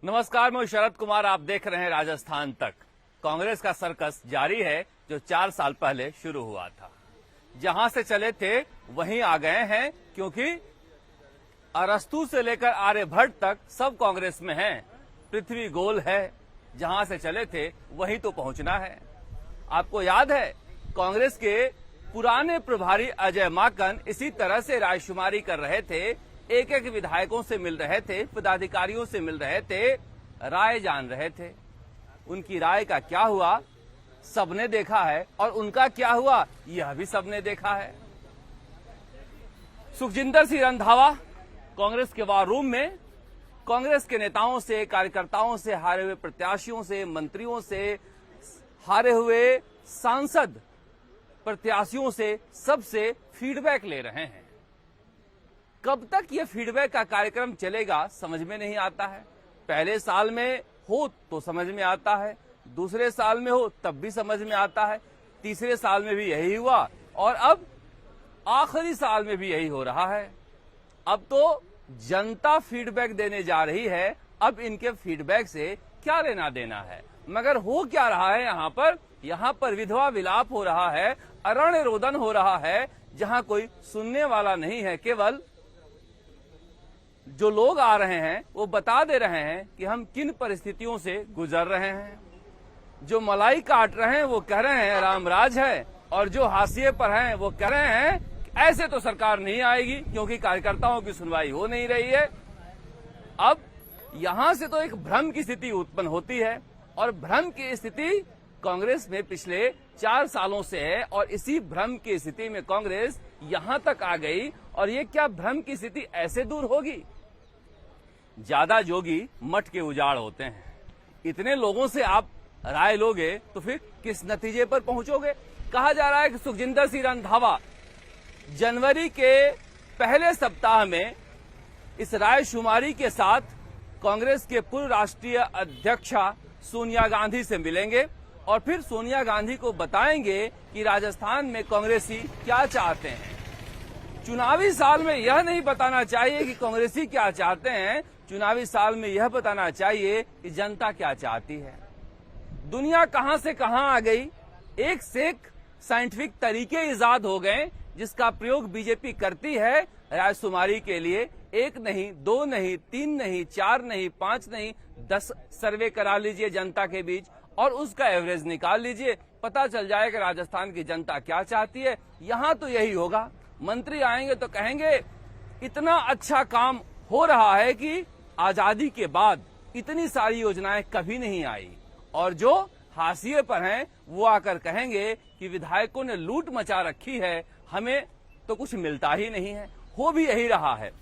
नमस्कार, मैं शरद कुमार। आप देख रहे हैं राजस्थान तक। कांग्रेस का सर्कस जारी है जो 4 साल पहले शुरू हुआ था। जहां से चले थे वहीं आ गए हैं, क्योंकि अरस्तू से लेकर आर्यभट्ट तक सब कांग्रेस में हैं। पृथ्वी गोल है, जहां से चले थे वहीं तो पहुंचना है। आपको याद है, कांग्रेस के पुराने प्रभारी अजय माकन इसी तरह से रायशुमारी कर रहे थे, एक एक विधायकों से मिल रहे थे, पदाधिकारियों से मिल रहे थे, राय जान रहे थे। उनकी राय का क्या हुआ सबने देखा है, और उनका क्या हुआ यह भी सबने देखा है। सुखजिंदर सिंह रंधावा कांग्रेस के वार रूम में कांग्रेस के नेताओं से, कार्यकर्ताओं से, हारे हुए प्रत्याशियों से, मंत्रियों से, हारे हुए सांसद प्रत्याशियों से, सबसे फीडबैक ले रहे हैं। कब तक ये फीडबैक का कार्यक्रम चलेगा समझ में नहीं आता है। पहले साल में हो तो समझ में आता है, दूसरे साल में हो तब भी समझ में आता है, तीसरे साल में भी यही हुआ, और अब आखिरी साल में भी यही हो रहा है। अब तो जनता फीडबैक देने जा रही है। अब इनके फीडबैक से क्या लेना देना है। मगर हो क्या रहा है यहाँ पर विधवा विलाप हो रहा है, अरण्य रोदन हो रहा है, जहां कोई सुनने वाला नहीं है। केवल जो लोग आ रहे हैं वो बता दे रहे हैं कि हम किन परिस्थितियों से गुजर रहे हैं। जो मलाई काट रहे हैं वो कह रहे हैं रामराज है, और जो हाशिए पर हैं वो कह रहे हैं ऐसे तो सरकार नहीं आएगी, क्योंकि कार्यकर्ताओं की सुनवाई हो नहीं रही है। अब यहां से तो एक भ्रम की स्थिति उत्पन्न होती है, और भ्रम की स्थिति कांग्रेस में पिछले 4 सालों से है, और इसी भ्रम की स्थिति में कांग्रेस यहां तक आ गई। और ये क्या भ्रम की स्थिति ऐसे दूर होगी? ज्यादा जोगी मठ के उजाड़ होते हैं। इतने लोगों से आप राय लोगे तो फिर किस नतीजे पर पहुंचोगे? कहा जा रहा है कि सुखजिंदर सिंह रंधावा जनवरी के पहले सप्ताह में इस रायशुमारी के साथ कांग्रेस के पूर्व राष्ट्रीय अध्यक्षा सोनिया गांधी से मिलेंगे, और फिर सोनिया गांधी को बताएंगे कि राजस्थान में कांग्रेसी क्या चाहते हैं। चुनावी साल में यह नहीं बताना चाहिए कि कांग्रेसी क्या चाहते हैं, चुनावी साल में यह बताना चाहिए कि जनता क्या चाहती है। दुनिया कहां से कहां आ गई, एक से एक साइंटिफिक तरीके इजाद हो गए जिसका प्रयोग बीजेपी करती है रायशुमारी के लिए। 1 नहीं, 2 नहीं, 3 नहीं, 4 नहीं, 5 नहीं, 10 सर्वे करा लीजिए जनता के बीच, और उसका एवरेज निकाल लीजिए। पता चल जाएगा राजस्थान की जनता क्या चाहती है। यहां तो यही होगा। मंत्री आएंगे तो कहेंगे इतना अच्छा काम हो रहा है कि आजादी के बाद इतनी सारी योजनाएं कभी नहीं आई, और जो हाशिए पर हैं वो आकर कहेंगे कि विधायकों ने लूट मचा रखी है, हमें तो कुछ मिलता ही नहीं है। हो भी यही रहा है।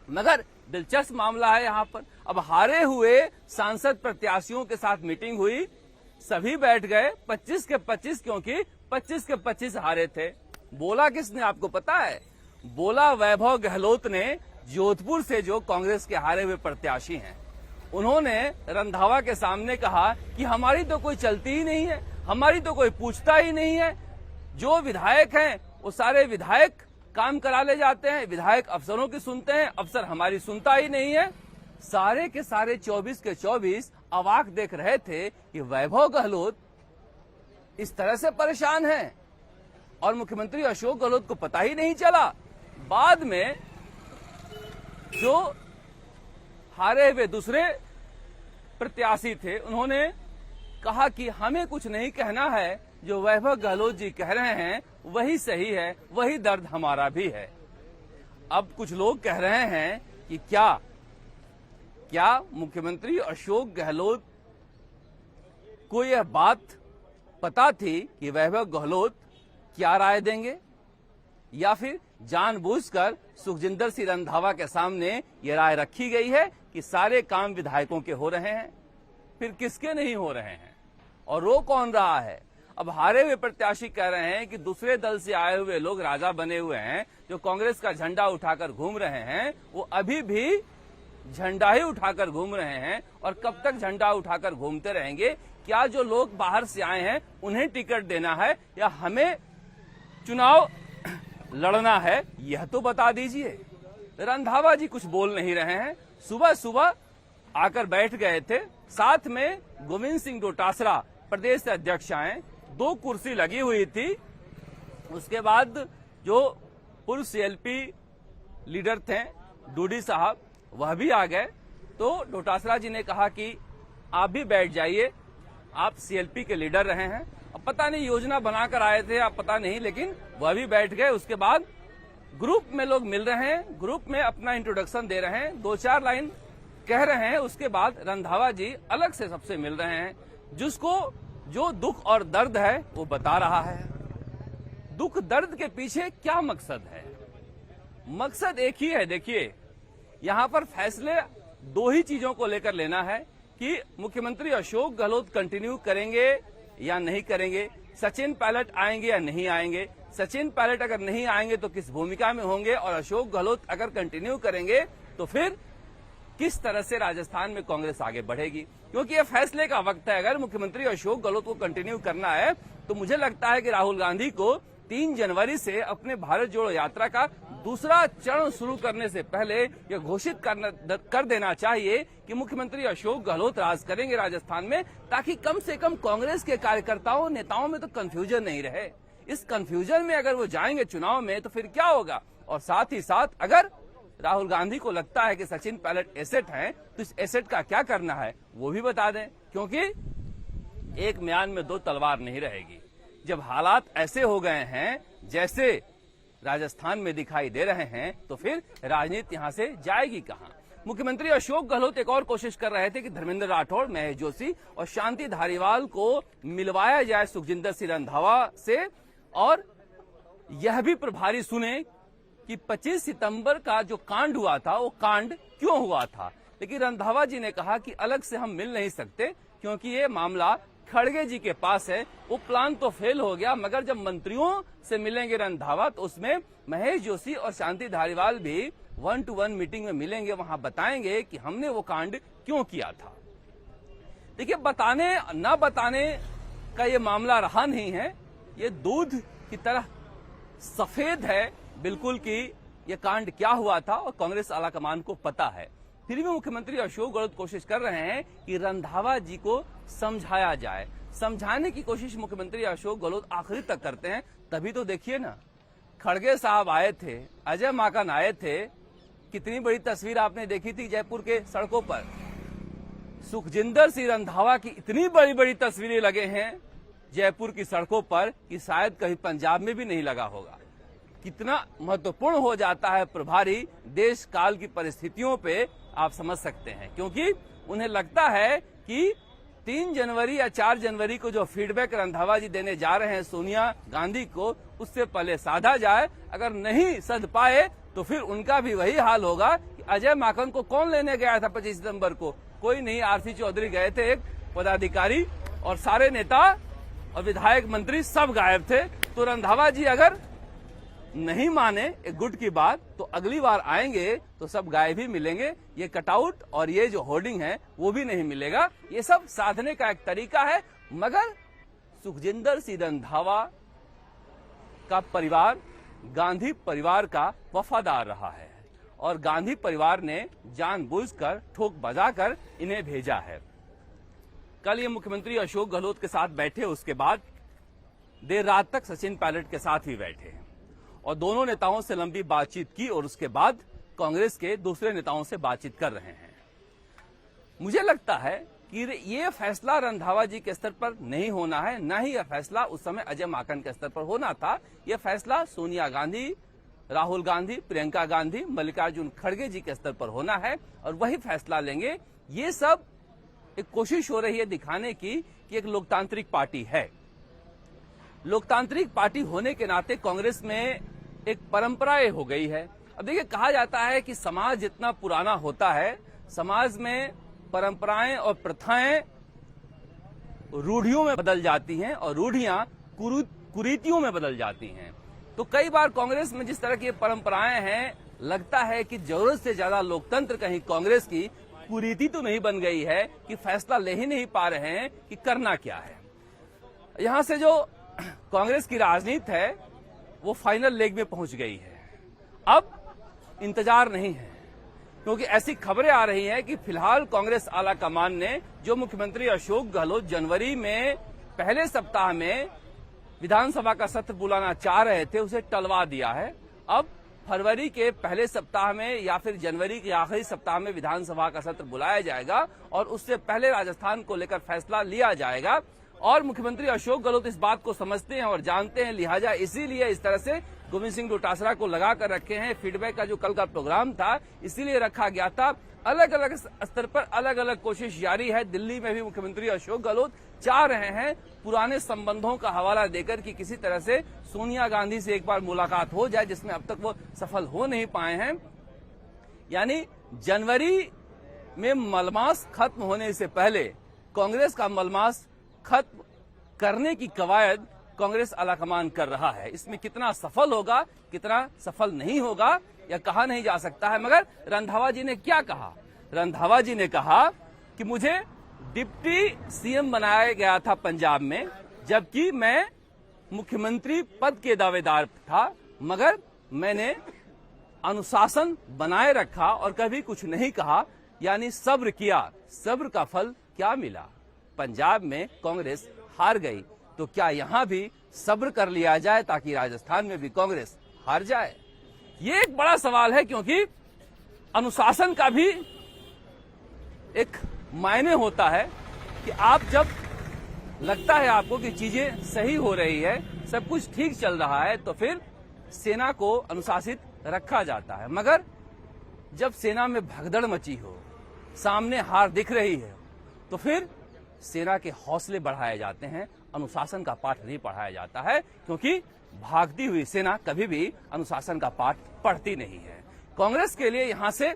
मगर दिलचस्प मामला है यहाँ पर। अब हारे हुए सांसद प्रत्याशियों के साथ मीटिंग हुई, सभी बैठ गए 25 के 25, क्योंकि 25 के 25 हारे थे। बोला किसने आपको पता है? बोला वैभव गहलोत ने, जोधपुर से, जो कांग्रेस के हारे हुए प्रत्याशी हैं। उन्होंने रंधावा के सामने कहा कि हमारी तो कोई चलती ही नहीं है, हमारी तो कोई पूछता ही नहीं है। जो विधायक हैं वो सारे विधायक काम करा ले जाते हैं, विधायक अफसरों की सुनते हैं, अफसर हमारी सुनता ही नहीं है। सारे के सारे 24 के 24 अवाक देख रहे थे कि वैभव गहलोत इस तरह से परेशान है, और मुख्यमंत्री अशोक गहलोत को पता ही नहीं चला। बाद में जो हारे हुए दूसरे प्रत्याशी थे उन्होंने कहा कि हमें कुछ नहीं कहना है, जो वैभव गहलोत जी कह रहे हैं वही सही है, वही दर्द हमारा भी है। अब कुछ लोग कह रहे हैं कि क्या मुख्यमंत्री अशोक गहलोत को यह बात पता थी कि वैभव गहलोत क्या राय देंगे, या फिर जानबूझकर सुखजिंदर सिंह रंधावा के सामने ये राय रखी गई है कि सारे काम विधायकों के हो रहे हैं? फिर किसके नहीं हो रहे हैं, और रो कौन रहा है? अब हारे हुए प्रत्याशी कह रहे हैं कि दूसरे दल से आए हुए लोग राजा बने हुए हैं, जो कांग्रेस का झंडा उठाकर घूम रहे हैं, वो अभी भी झंडा ही उठाकर घूम रहे हैं, और कब तक झंडा उठाकर घूमते रहेंगे? क्या जो लोग बाहर से आए हैं उन्हें टिकट देना है, या हमें चुनाव लड़ना है? यह तो बता दीजिए। रंधावा जी कुछ बोल नहीं रहे हैं। सुबह सुबह आकर बैठ गए थे। साथ में गोविंद सिंह डोटासरा प्रदेश अध्यक्ष आए, 2 कुर्सी लगी हुई थी। उसके बाद जो पूर्व सीएलपी लीडर थे डूडी साहब, वह भी आ गए। तो डोटासरा जी ने कहा कि आप भी बैठ जाइए, आप सीएलपी के लीडर रहे हैं। अब पता नहीं योजना बनाकर आए थे, आप पता नहीं, लेकिन वह भी बैठ गए। उसके बाद ग्रुप में लोग मिल रहे हैं, ग्रुप में अपना इंट्रोडक्शन दे रहे हैं, 2-4 लाइन कह रहे हैं। उसके बाद रंधावा जी अलग से सबसे मिल रहे हैं, जिसको जो दुख और दर्द है वो बता रहा है। दुख दर्द के पीछे क्या मकसद है? मकसद एक ही है। देखिए, यहां पर फैसले 2 ही चीजों को लेकर लेना है कि मुख्यमंत्री अशोक गहलोत कंटिन्यू करेंगे या नहीं करेंगे, सचिन पायलट आएंगे या नहीं आएंगे, सचिन पायलट अगर नहीं आएंगे तो किस भूमिका में होंगे, और अशोक गहलोत अगर कंटिन्यू करेंगे तो फिर किस तरह से राजस्थान में कांग्रेस आगे बढ़ेगी। क्योंकि यह फैसले का वक्त है। अगर मुख्यमंत्री अशोक गहलोत को कंटिन्यू करना है तो मुझे लगता है कि राहुल गांधी को 3 जनवरी से अपने भारत जोड़ो यात्रा का दूसरा चरण शुरू करने से पहले यह घोषित कर देना चाहिए कि मुख्यमंत्री अशोक गहलोत राज करेंगे राजस्थान में, ताकि कम से कम कांग्रेस के कार्यकर्ताओं नेताओं में तो कंफ्यूजन नहीं रहे। इस कंफ्यूजन में अगर वो जाएंगे चुनाव में तो फिर क्या होगा। और साथ ही साथ अगर राहुल गांधी को लगता है कि सचिन पायलट एसेट हैं, तो इस एसेट का क्या करना है वो भी बता दें, क्योंकि एक म्यान में 2 तलवार नहीं रहेगी। जब हालात ऐसे हो गए हैं जैसे राजस्थान में दिखाई दे रहे हैं, तो फिर राजनीति यहां से जाएगी कहां। मुख्यमंत्री अशोक गहलोत एक और कोशिश कर रहे थे कि धर्मेंद्र राठौड़, महेश जोशी और शांति धारीवाल को मिलवाया जाए सुखजिंदर सिंह रंधावा से, और यह भी प्रभारी सुने कि 25 सितंबर का जो कांड हुआ था वो कांड क्यों हुआ था। लेकिन रंधावा जी ने कहा कि अलग से हम मिल नहीं सकते, क्योंकि ये मामला खड़गे जी के पास है। वो प्लान तो फेल हो गया, मगर जब मंत्रियों से मिलेंगे रंधावा तो उसमें महेश जोशी और शांति धारीवाल भी 1-to-1 मीटिंग में मिलेंगे, वहां बताएंगे कि हमने वो कांड क्यों किया था। देखिए, बताने न बताने का ये मामला रहा नहीं है। ये दूध की तरह सफेद है बिल्कुल कि ये कांड क्या हुआ था, और कांग्रेस आलाकमान को पता है। फिर भी मुख्यमंत्री अशोक गहलोत कोशिश कर रहे हैं कि रंधावा जी को समझाया जाए। समझाने की कोशिश मुख्यमंत्री अशोक गहलोत आखिरी तक करते हैं। तभी तो देखिए ना, खड़गे साहब आए थे, अजय माकन आए थे, कितनी बड़ी तस्वीर आपने देखी थी जयपुर के सड़कों पर। सुखजिंदर सिंह रंधावा की इतनी बड़ी बड़ी तस्वीरें लगे हैं जयपुर की सड़कों पर कि शायद कहीं पंजाब में भी नहीं लगा होगा। कितना महत्वपूर्ण हो जाता है प्रभारी देश काल की परिस्थितियों पे, आप समझ सकते हैं। क्योंकि उन्हें लगता है कि 3 जनवरी या 4 जनवरी को जो फीडबैक रंधावा जी देने जा रहे हैं सोनिया गांधी को, उससे पहले साधा जाए। अगर नहीं सध पाए तो फिर उनका भी वही हाल होगा कि अजय माकन को कौन लेने गया था 25 सितंबर को? कोई नहीं, आरसी चौधरी गए थे, एक पदाधिकारी, और सारे नेता और विधायक मंत्री सब गायब थे। तो रंधावा जी अगर नहीं माने एक गुट की बात, तो अगली बार आएंगे तो सब गायब ही मिलेंगे। ये कटआउट और ये जो होर्डिंग है वो भी नहीं मिलेगा। ये सब साधने का एक तरीका है। मगर सुखजिंदर सिंह रंधावा का परिवार गांधी परिवार का वफादार रहा है, और गांधी परिवार ने जानबूझकर ठोक बजाकर इन्हें भेजा है। कल ये मुख्यमंत्री अशोक गहलोत के साथ बैठे, उसके बाद देर रात तक सचिन पायलट के साथ ही बैठे और दोनों नेताओं से लंबी बातचीत की, और उसके बाद कांग्रेस के दूसरे नेताओं से बातचीत कर रहे हैं। मुझे लगता है कि ये फैसला रंधावा जी के स्तर पर नहीं होना है, न ही यह फैसला उस समय अजय माकन के स्तर पर होना था। यह फैसला सोनिया गांधी, राहुल गांधी, प्रियंका गांधी, मल्लिकार्जुन खड़गे जी के स्तर पर होना है, और वही फैसला लेंगे। ये सब एक कोशिश हो रही है दिखाने की कि एक लोकतांत्रिक पार्टी है। लोकतांत्रिक पार्टी होने के नाते कांग्रेस में एक परंपराएं हो गई है। अब देखिए, कहा जाता है कि समाज जितना पुराना होता है, समाज में परंपराएं और प्रथाएं रूढ़ियों में बदल जाती हैं और रूढ़ियां कुरीतियों में बदल जाती हैं। तो कई बार कांग्रेस में जिस तरह की परंपराएं हैं, लगता है कि जरूरत से ज्यादा लोकतंत्र कहीं कांग्रेस की कुरीति तो नहीं बन गई है कि फैसला ले ही नहीं पा रहे हैं कि करना क्या है। यहां से जो कांग्रेस की राजनीति है वो फाइनल लेग में पहुंच गई है। अब इंतजार नहीं है, क्योंकि ऐसी खबरें आ रही हैं कि फिलहाल कांग्रेस आला कमान ने जो मुख्यमंत्री अशोक गहलोत जनवरी में पहले सप्ताह में विधानसभा का सत्र बुलाना चाह रहे थे, उसे टलवा दिया है। अब फरवरी के पहले सप्ताह में या फिर जनवरी के आखिरी सप्ताह में विधानसभा का सत्र बुलाया जाएगा और उससे पहले राजस्थान को लेकर फैसला लिया जाएगा। और मुख्यमंत्री अशोक गहलोत इस बात को समझते हैं और जानते हैं, लिहाजा इसीलिए इस तरह से गोविंद सिंह डोटासरा को लगा कर रखे हैं। फीडबैक का जो कल का प्रोग्राम था इसीलिए रखा गया था। अलग अलग स्तर पर अलग अलग कोशिश जारी है। दिल्ली में भी मुख्यमंत्री अशोक गहलोत चाह रहे हैं पुराने संबंधों का हवाला देकर कि किसी तरह से सोनिया गांधी से एक बार मुलाकात हो जाए, जिसमें अब तक वो सफल हो नहीं पाए हैं। यानी जनवरी में मलमास खत्म होने से पहले कांग्रेस का मलमास खत्म करने की कवायद कांग्रेस आलाकमान कर रहा है। इसमें कितना सफल होगा, कितना सफल नहीं होगा, यह कहा नहीं जा सकता है। मगर रंधावा जी ने क्या कहा? रंधावा जी ने कहा कि मुझे डिप्टी सीएम बनाया गया था पंजाब में, जबकि मैं मुख्यमंत्री पद के दावेदार था, मगर मैंने अनुशासन बनाए रखा और कभी कुछ नहीं कहा, यानी सब्र किया। सब्र का फल क्या मिला? पंजाब में कांग्रेस हार गई, तो क्या यहां भी सब्र कर लिया जाए ताकि राजस्थान में भी कांग्रेस हार जाए? ये एक बड़ा सवाल है, क्योंकि अनुशासन का भी एक मायने होता है कि आप जब लगता है आपको कि चीजें सही हो रही है, सब कुछ ठीक चल रहा है, तो फिर सेना को अनुशासित रखा जाता है। मगर जब सेना में भगदड़ मची हो, सामने हार दिख रही है, तो फिर सेना के हौसले बढ़ाए जाते हैं, अनुशासन का पाठ नहीं पढ़ाया जाता है, क्योंकि भागती हुई सेना कभी भी अनुशासन का पाठ पढ़ती नहीं है। कांग्रेस के लिए यहां से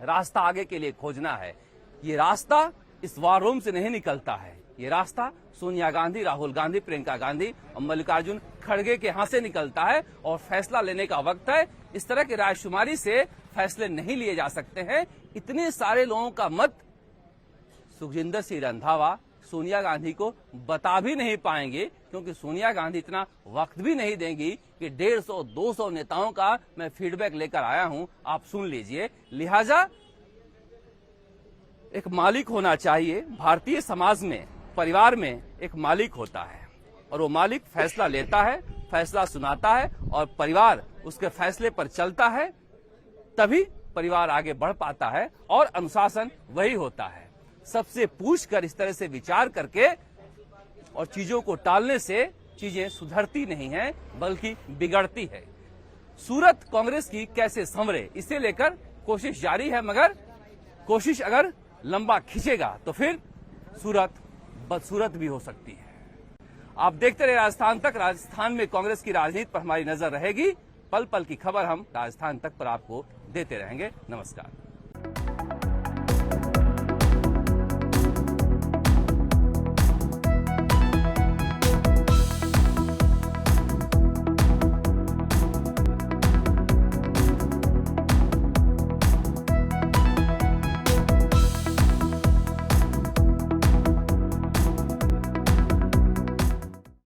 रास्ता आगे के लिए खोजना है। ये रास्ता इस वार रूम से नहीं निकलता है, ये रास्ता सोनिया गांधी, राहुल गांधी, प्रियंका गांधी और मल्लिकार्जुन खड़गे के यहां से निकलता है और फैसला लेने का वक्त है। इस तरह की रायशुमारी से फैसले नहीं लिए जा सकते हैं। इतने सारे लोगों का मत सुखजिंदर सिंह रंधावा सोनिया गांधी को बता भी नहीं पाएंगे, क्योंकि सोनिया गांधी इतना वक्त भी नहीं देंगी कि 150-200 नेताओं का मैं फीडबैक लेकर आया हूं, आप सुन लीजिए। लिहाजा एक मालिक होना चाहिए। भारतीय समाज में, परिवार में एक मालिक होता है और वो मालिक फैसला लेता है, फैसला सुनाता है और परिवार उसके फैसले पर चलता है, तभी परिवार आगे बढ़ पाता है। और अनुशासन वही होता है। सबसे पूछकर इस तरह से विचार करके और चीजों को टालने से चीजें सुधरती नहीं हैं, बल्कि बिगड़ती है। सूरत कांग्रेस की कैसे संवरे, इसे लेकर कोशिश जारी है। मगर कोशिश अगर लंबा खींचेगा तो फिर सूरत बदसूरत भी हो सकती है। आप देखते रहे राजस्थान तक। राजस्थान में कांग्रेस की राजनीति पर हमारी नजर रहेगी। पल पल की खबर हम राजस्थान तक पर आपको देते रहेंगे। नमस्कार।